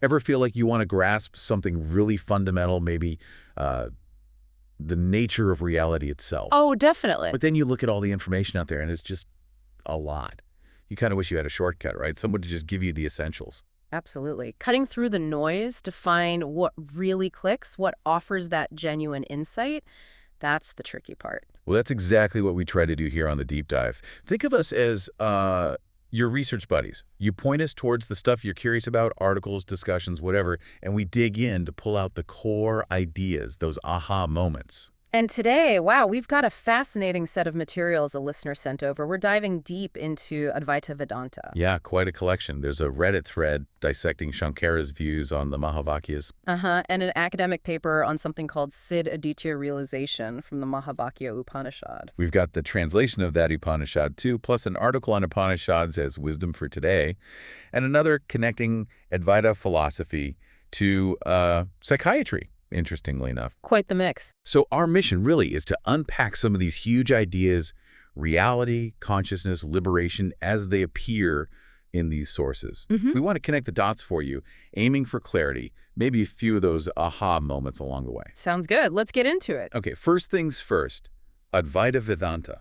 Ever feel like you want to grasp something really fundamental, maybe uh, the nature of reality itself? Oh, definitely. But then you look at all the information out there, and it's just a lot. You kind of wish you had a shortcut, right? Someone to just give you the essentials. Absolutely. Cutting through the noise to find what really clicks, what offers that genuine insight, that's the tricky part. Well, that's exactly what we try to do here on the Deep Dive. Think of us as your research buddies. You point us towards the stuff you're curious about, articles, discussions, whatever, and we dig in to pull out the core ideas, those aha moments. And today, wow, we've got a fascinating set of materials a listener sent over. We're diving deep into Advaita Vedanta. Yeah, quite a collection. There's a Reddit thread dissecting Shankara's views on the Mahavakyas. And an academic paper on something called Sid Aditya realization from the Mahavakya Upanishad. We've got the translation of that Upanishad, too, plus an article on Upanishads as wisdom for today, and another connecting Advaita philosophy to psychiatry, interestingly enough. Quite the mix. So our mission really is to unpack some of these huge ideas, reality, consciousness, liberation, as they appear in these sources. We want to connect the dots for you, aiming for clarity, maybe a few of those aha moments along the way. Sounds good. Let's get into it. Okay, first things first, Advaita Vedanta.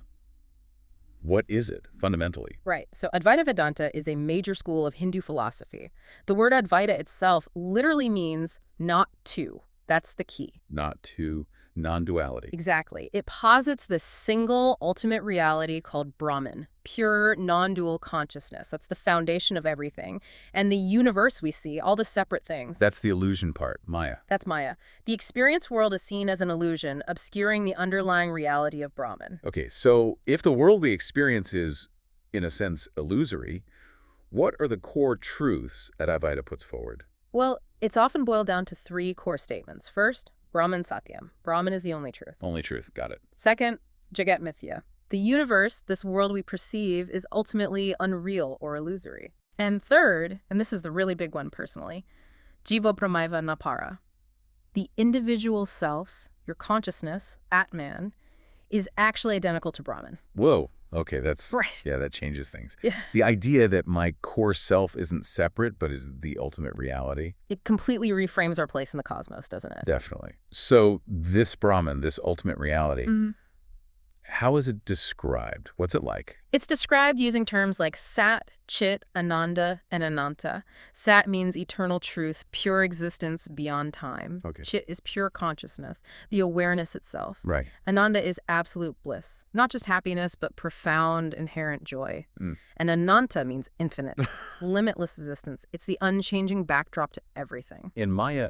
What is it, fundamentally? Right. So Advaita Vedanta is a major school of Hindu philosophy. The word Advaita itself literally means not two. That's the key. Not to non-duality. Exactly. It posits this single ultimate reality called Brahman, pure non-dual consciousness. That's the foundation of everything. And the universe we see, all the separate things. That's the illusion part, Maya. That's Maya. The experience world is seen as an illusion, obscuring the underlying reality of Brahman. Okay, so if the world we experience is, in a sense, illusory, what are the core truths that Advaita puts forward? Well, it's often boiled down to three core statements. First, Brahman Satyam. Brahman is the only truth. Only truth, got it. Second, Jagat Mithya. The universe, this world we perceive, is ultimately unreal or illusory. And third, and this is the really big one personally, Jiva Brahmaiva Napara. The individual self, your consciousness, Atman, is actually identical to Brahman. Whoa. Okay, that's Right. Yeah, that changes things. Yeah. The idea that my core self isn't separate but is the ultimate reality. It completely reframes our place in the cosmos, doesn't it? Definitely. So this Brahman, this ultimate reality, Mhm. how is it described? What's it like? It's described using terms like Sat, Chit, Ananda, and Ananta. Sat means eternal truth, pure existence beyond time. Okay. Chit is pure consciousness, the awareness itself. Right. Ananda is absolute bliss, not just happiness, but profound, inherent joy. Mm. And Ananta means infinite, limitless existence. It's the unchanging backdrop to everything. In Maya,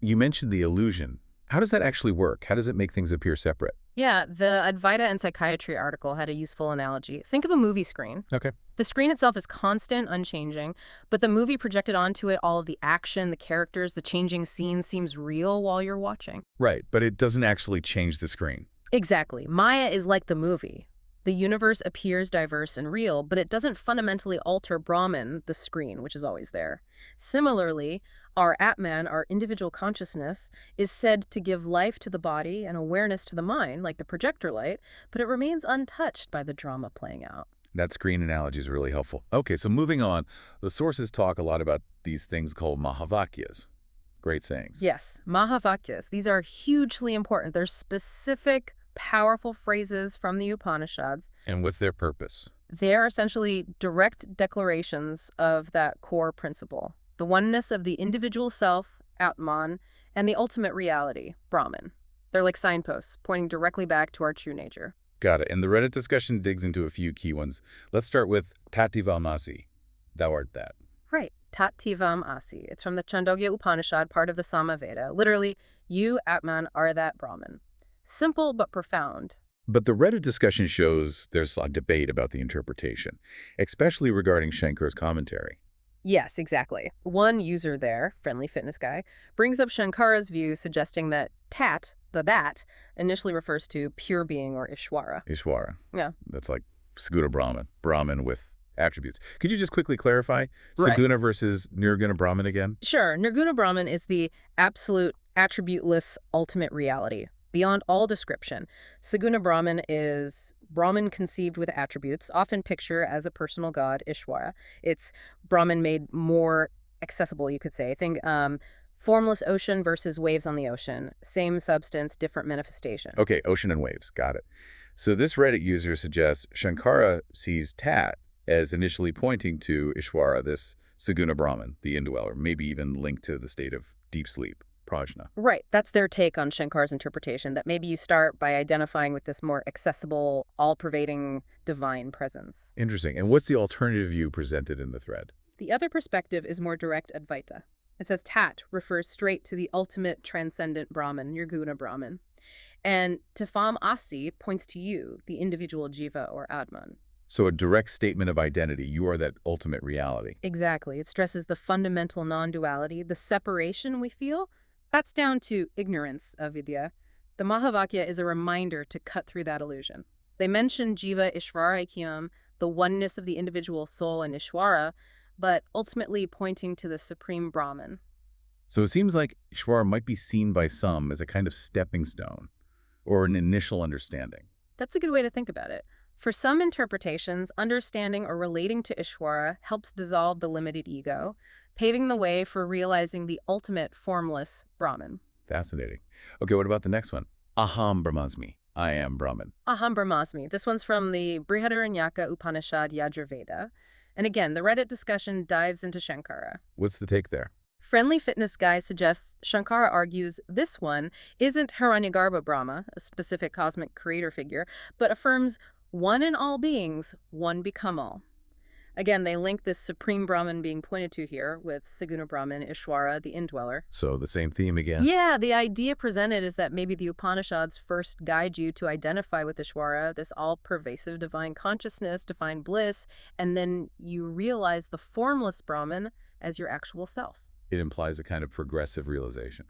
you mentioned the illusion. How does that actually work? How does it make things appear separate? Yeah, the Advaita and Psychiatry article had a useful analogy. Think of a movie screen. Okay. The screen itself is constant, unchanging, but the movie projected onto it, all of the action, the characters, the changing scenes seems real while you're watching. Right, but it doesn't actually change the screen. Exactly. Maya is like the movie. The universe appears diverse and real, but it doesn't fundamentally alter Brahman, the screen, which is always there. Similarly, our Atman, our individual consciousness, is said to give life to the body and awareness to the mind, like the projector light, but it remains untouched by the drama playing out. That screen analogy is really helpful. Okay, so moving on, the sources talk a lot about these things called Mahavakyas. Great sayings. Yes, Mahavakyas. These are hugely important. They're specific, powerful phrases from the Upanishads. And what's their purpose? They're essentially direct declarations of that core principle, the oneness of the individual self, Atman, and the ultimate reality, Brahman. They're like signposts, pointing directly back to our true nature. Got it. And the Reddit discussion digs into a few key ones. Let's start with Tativamasi. Thou art that. Right. Tat Tivam Asi. It's from the Chandogya Upanishad, part of the Samaveda. Literally, you, Atman, are that Brahman. Simple but profound. But the Reddit discussion shows there's a debate about the interpretation, especially regarding Shankar's commentary. Yes, exactly. One user there, Friendly Fitness Guy, brings up Shankara's view suggesting that Tat, the that, initially refers to pure being or Ishwara. Ishwara. Yeah. That's like Saguna Brahman. Brahman with attributes. Could you just quickly clarify Right. Saguna versus Nirguna Brahman again? Sure, Nirguna Brahman is the absolute, attributeless, ultimate reality, beyond all description. Saguna Brahman is Brahman conceived with attributes, often pictured as a personal god, Ishwara. It's Brahman made more accessible, you could say. I think formless ocean versus waves on the ocean. Same substance, different manifestation. Okay, ocean and waves. Got it. So this Reddit user suggests Shankara sees Tat as initially pointing to Ishwara, this Saguna Brahman, the indweller, maybe even linked to the state of deep sleep, prajna. Right. That's their take on Shankar's interpretation, that maybe you start by identifying with this more accessible, all-pervading divine presence. Interesting. And what's the alternative view presented in the thread? The other perspective is more direct Advaita. It says Tat refers straight to the ultimate transcendent Brahman, Nirguna Brahman. And Tifam Asi points to you, the individual jiva or Atman. So a direct statement of identity. You are that ultimate reality. Exactly. It stresses the fundamental non-duality, the separation we feel. That's down to ignorance, avidya. The Mahavakya is a reminder to cut through that illusion. They mention jiva ishvara aikyam, the oneness of the individual soul and Ishwara, but ultimately pointing to the supreme Brahman. So it seems like Ishwara might be seen by some as a kind of stepping stone or an initial understanding. That's a good way to think about it. For some interpretations, understanding or relating to Ishwara helps dissolve the limited ego, paving the way for realizing the ultimate formless Brahman. Fascinating. Okay, what about the next one? Aham Brahmasmi. I am Brahman. Aham Brahmasmi. This one's from the Brihadaranyaka Upanishad Yajurveda. And again, the Reddit discussion dives into Shankara. What's the take there? Friendly Fitness Guy suggests Shankara argues this one isn't Hiranyagarbha Brahma, a specific cosmic creator figure, but affirms one in all beings, one become all. Again, they link this supreme Brahman being pointed to here with Saguna Brahman, Ishwara, the indweller. So the same theme again? Yeah, the idea presented is that maybe the Upanishads first guide you to identify with Ishwara, this all-pervasive divine consciousness, divine bliss, and then you realize the formless Brahman as your actual self. It implies a kind of progressive realization.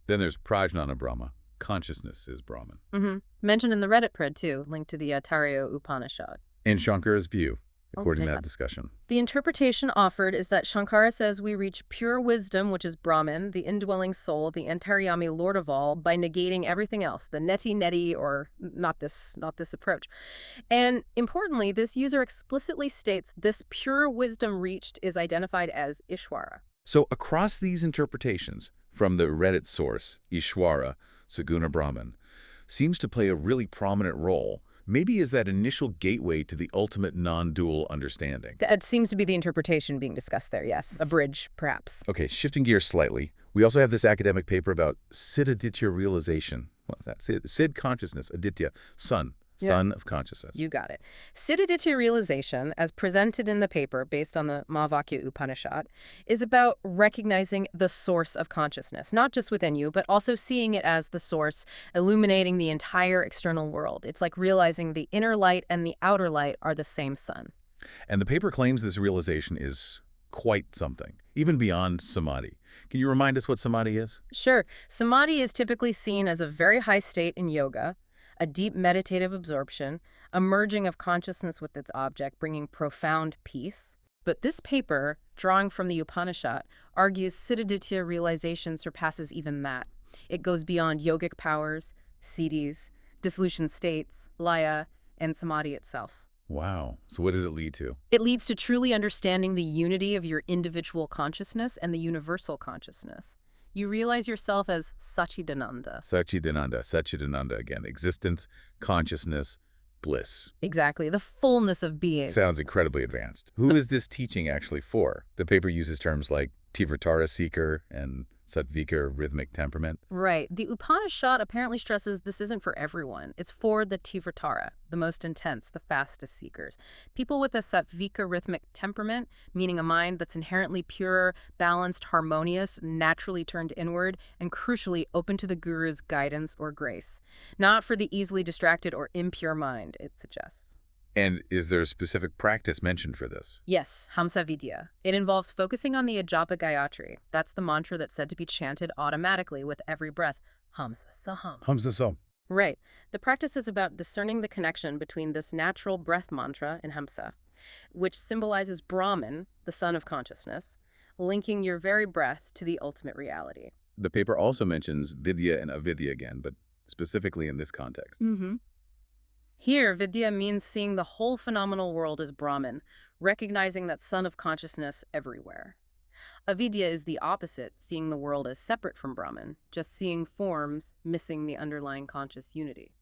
Then there's Prajnana Brahma. Consciousness is Brahman. Mentioned in the Reddit pred, too, linked to the Taittiriya Upanishad. In Shankara's view, according to Okay. that discussion. The interpretation offered is that Shankara says we reach pure wisdom, which is Brahman, the indwelling soul, the Antaryami Lord of all, by negating everything else, the neti-neti, or not this approach. And importantly, this user explicitly states this pure wisdom reached is identified as Ishwara. So across these interpretations, from the Reddit source, Ishwara, Saguna Brahman, seems to play a really prominent role, maybe as that initial gateway to the ultimate non-dual understanding. That seems to be the interpretation being discussed there, yes. A bridge, perhaps. Okay, shifting gears slightly, we also have this academic paper about Siddhaditya realization. What's that? Sid consciousness, Aditya, sun of consciousness. You got it. Siddhaditya realization, as presented in the paper based on the Mahavakya Upanishad, is about recognizing the source of consciousness, not just within you, but also seeing it as the source, illuminating the entire external world. It's like realizing the inner light and the outer light are the same sun. And the paper claims this realization is quite something, even beyond samadhi. Can you remind us what samadhi is? Sure. Samadhi is typically seen as a very high state in yoga, a deep meditative absorption, a merging of consciousness with its object, bringing profound peace. But this paper, drawing from the Upanishad, argues Siddhaditya realization surpasses even that. It goes beyond yogic powers, siddhis, dissolution states, laya, and samadhi itself. Wow. So what does it lead to? It leads to truly understanding the unity of your individual consciousness and the universal consciousness. You realize yourself as Satchidananda. Satchidananda again. Existence, consciousness, bliss. Exactly, the fullness of being. Sounds incredibly advanced. Who is this teaching actually for? The paper uses terms like Tivratara seeker and Sattvika rhythmic temperament. Right. The Upanishad apparently stresses this isn't for everyone. It's for the Tivratara, the most intense, the fastest seekers. People with a Sattvika rhythmic temperament, meaning a mind that's inherently pure, balanced, harmonious, naturally turned inward, and crucially open to the guru's guidance or grace. Not for the easily distracted or impure mind, it suggests. And is there a specific practice mentioned for this? Yes, Hamsa Vidya. It involves focusing on the Ajapa Gayatri. That's the mantra that's said to be chanted automatically with every breath. Hamsa Saham. Hamsa Sam. Right. The practice is about discerning the connection between this natural breath mantra in Hamsa, which symbolizes Brahman, the sun of consciousness, linking your very breath to the ultimate reality. The paper also mentions Vidya and Avidya again, but specifically in this context. Here, Vidya means seeing the whole phenomenal world as Brahman, recognizing that sun of consciousness everywhere. Avidya is the opposite, seeing the world as separate from Brahman, just seeing forms, missing the underlying conscious unity.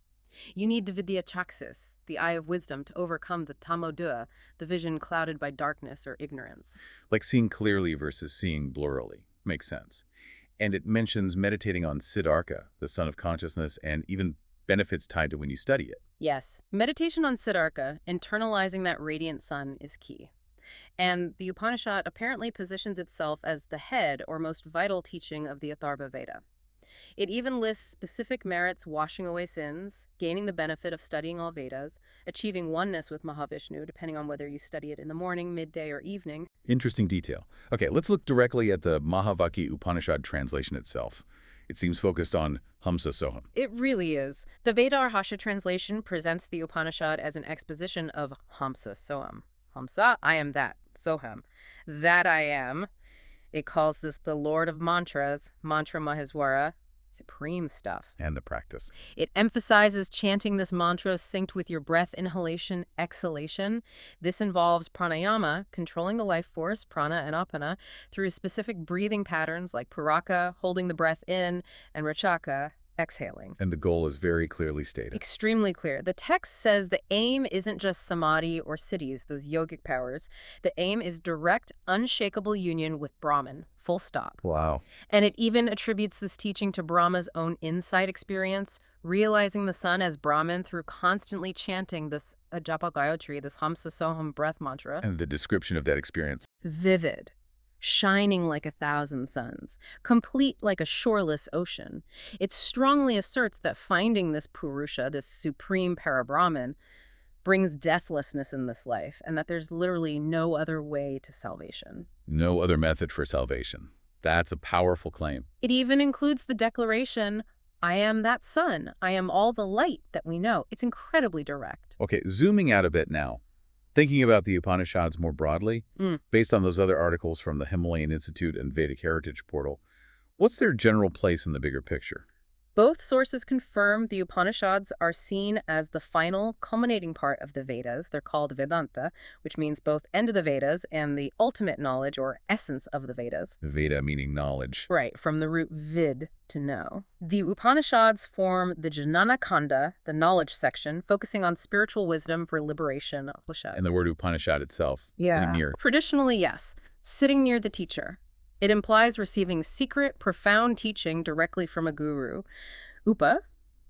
You need the vidya chaksis, the eye of wisdom, to overcome the tamodua, the vision clouded by darkness or ignorance. Like seeing clearly versus seeing blurrily. Makes sense. And it mentions meditating on Siddhartha, the sun of consciousness, and even benefits tied to when you study it. Yes, meditation on Siddhartha, internalizing that radiant sun, is key. And the Upanishad apparently positions itself as the head or most vital teaching of the Atharva Veda. It even lists specific merits washing away sins, gaining the benefit of studying all Vedas, achieving oneness with Mahavishnu, depending on whether you study it in the morning, midday, or evening. Interesting detail. Okay, let's look directly at the Mahavakya Upanishad translation itself. It seems focused on Hamsa Soham. It really is. The Veda-Arhasya translation presents the Upanishad as an exposition of Hamsa Soham. Hamsa, I am that. Soham, that I am. It calls this the Lord of Mantras, Mantra Maheswara, supreme stuff. And the practice. It emphasizes chanting this mantra synced with your breath inhalation, exhalation. This involves pranayama, controlling the life force, prana and apana, through specific breathing patterns like puraka, holding the breath in, and rachaka, exhaling. And the goal is very clearly stated. Extremely clear. The text says the aim isn't just samadhi or siddhis, those yogic powers. The aim is direct, unshakable union with Brahman, full stop. Wow. And it even attributes this teaching to Brahma's own insight experience, realizing the sun as Brahman through constantly chanting this Ajapa Gayatri, this Hamsa Soham breath mantra. And the description of that experience. Vivid. Shining like 1,000 suns, complete like a shoreless ocean. It strongly asserts that finding this Purusha, this supreme Parabrahman, brings deathlessness in this life, and that there's literally no other way to salvation. No other method for salvation. That's a powerful claim. It even includes the declaration, I am that sun. I am all the light that we know. It's incredibly direct. Okay, zooming out a bit now. Thinking about the Upanishads more broadly, based on those other articles from the Himalayan Institute and Vedic Heritage Portal, what's their general place in the bigger picture? Both sources confirm the Upanishads are seen as the final, culminating part of the Vedas. They're called Vedanta, which means both end of the Vedas and the ultimate knowledge or essence of the Vedas. Veda meaning knowledge. Right, from the root vid, to know. The Upanishads form the Jnana Khanda, the knowledge section, focusing on spiritual wisdom for liberation. And the word Upanishad itself. Yeah. Near. Traditionally, yes. Sitting near the teacher. It implies receiving secret, profound teaching directly from a guru. Upa,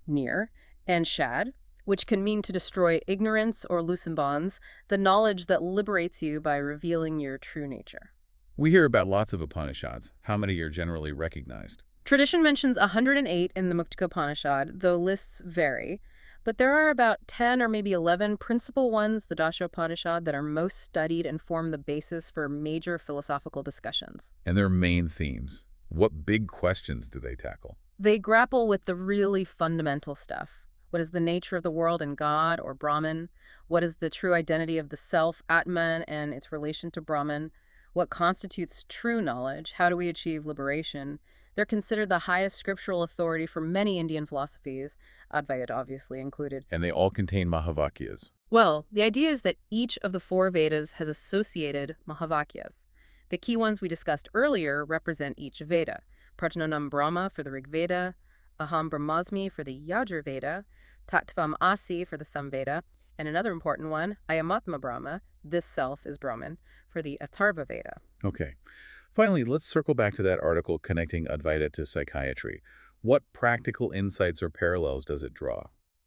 near, and shad, which can mean to destroy ignorance or loosen bonds, the knowledge that liberates you by revealing your true nature. We hear about lots of Upanishads. How many are generally recognized? Tradition mentions 108 in the Muktika Upanishad, though lists vary. But there are about 10 or maybe 11 principal ones, the Dasha Upanishad, that are most studied and form the basis for major philosophical discussions. And their main themes. What big questions do they tackle? They grapple with the really fundamental stuff. What is the nature of the world and God or Brahman? What is the true identity of the self, Atman, and its relation to Brahman? What constitutes true knowledge? How do we achieve liberation? They're considered the highest scriptural authority for many Indian philosophies, Advaita obviously included. And they all contain Mahavakyas. Well, the idea is that each of the 4 Vedas has associated Mahavakyas. The key ones we discussed earlier represent each Veda. Prajnanam Brahma for the Rig Veda, Aham Brahmasmi for the Yajur Veda, Tattvam Asi for the Samveda, and another important one, Ayamatma Brahma, this self is Brahman, for the Atharva Veda. Okay. Finally, let's circle back to that article connecting Advaita to psychiatry. What practical insights or parallels does it draw?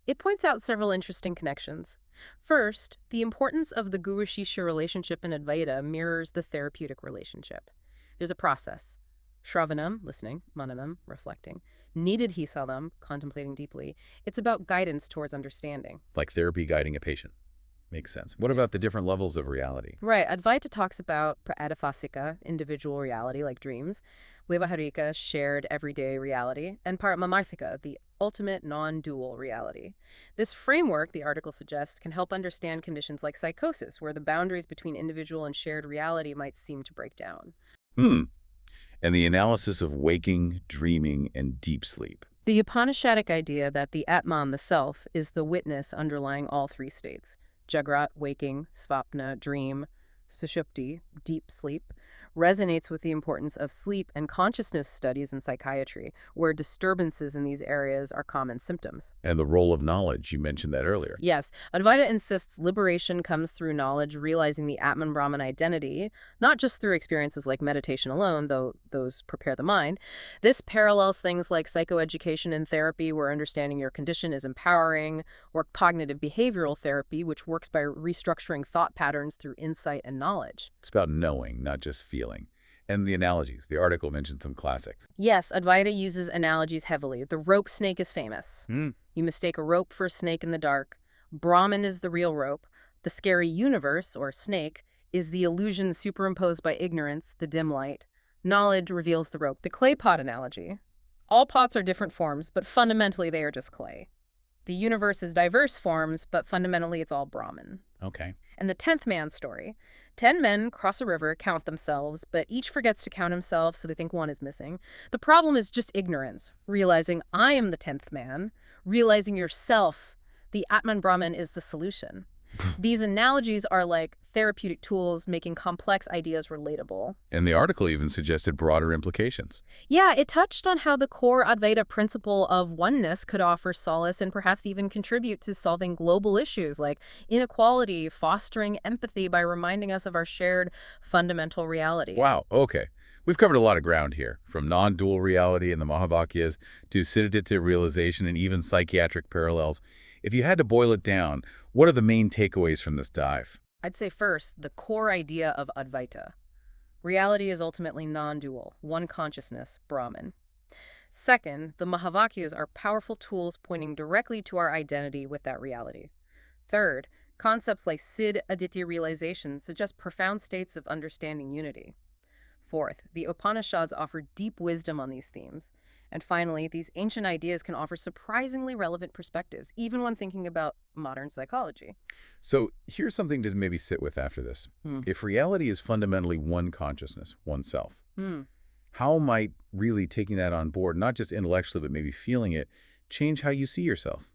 It points out several interesting connections. First, the importance of the guru-shishya relationship in Advaita mirrors the therapeutic relationship. There's a process. Shravanam, listening, mananam, reflecting. Nididhisalam, contemplating deeply. It's about guidance towards understanding. Like therapy guiding a patient. Makes sense. What about the different levels of reality? Right. Advaita talks about pradipasika, individual reality like dreams, Vyavaharika, shared everyday reality, and Paramamarthika, the ultimate non-dual reality. This framework, the article suggests, can help understand conditions like psychosis, where the boundaries between individual and shared reality might seem to break down. And the analysis of waking, dreaming, and deep sleep. The Upanishadic idea that the Atman, the self, is the witness underlying all 3 states. Jagrat, waking, svapna, dream, sushupti, deep sleep, resonates with the importance of sleep and consciousness studies in psychiatry, where disturbances in these areas are common symptoms. And the role of knowledge, you mentioned that earlier. Yes, Advaita insists liberation comes through knowledge, realizing the Atman-Brahman identity, not just through experiences like meditation alone, though those prepare the mind. This parallels things like psychoeducation and therapy, where understanding your condition is empowering, or cognitive behavioral therapy, which works by restructuring thought patterns through insight and knowledge. It's about knowing, not just feeling. And the analogies. The article mentioned some classics. Yes, Advaita uses analogies heavily. The rope snake is famous. You mistake a rope for a snake in the dark. Brahman is the real rope. The scary universe, or snake, is the illusion superimposed by ignorance, the dim light. Knowledge reveals the rope. The clay pot analogy. All pots are different forms, but fundamentally they are just clay. The universe is diverse forms, but fundamentally it's all Brahman. Okay. And the 10th man story. 10 men cross a river, count themselves, but each forgets to count himself, so they think one is missing. The problem is just ignorance, realizing I am the 10th man, realizing yourself, the Atman Brahman, is the solution. These analogies are like therapeutic tools, making complex ideas relatable. And the article even suggested broader implications. Yeah, it touched on how the core Advaita principle of oneness could offer solace and perhaps even contribute to solving global issues like inequality, fostering empathy by reminding us of our shared fundamental reality. Wow, okay. We've covered a lot of ground here, from non-dual reality in the Mahavakyas to siddhita realization and even psychiatric parallels. If you had to boil it down, what are the main takeaways from this dive? I'd say first, the core idea of Advaita. Reality is ultimately non-dual, one consciousness, Brahman. Second, the Mahavakyas are powerful tools pointing directly to our identity with that reality. Third, concepts like Siddh Aditya realization suggest profound states of understanding unity. Fourth, the Upanishads offer deep wisdom on these themes. And finally, these ancient ideas can offer surprisingly relevant perspectives, even when thinking about modern psychology. So here's something to maybe sit with after this. If reality is fundamentally one consciousness, one self, how might really taking that on board, not just intellectually, but maybe feeling it, change how you see yourself,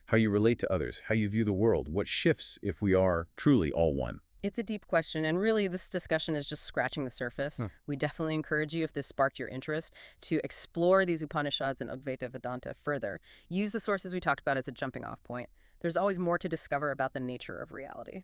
how you relate to others, how you view the world? What shifts if we are truly all one? It's a deep question, and really this discussion is just scratching the surface. We definitely encourage you, if this sparked your interest, to explore these Upanishads and Advaita Vedanta further. Use the sources we talked about as a jumping off point. There's always more to discover about the nature of reality.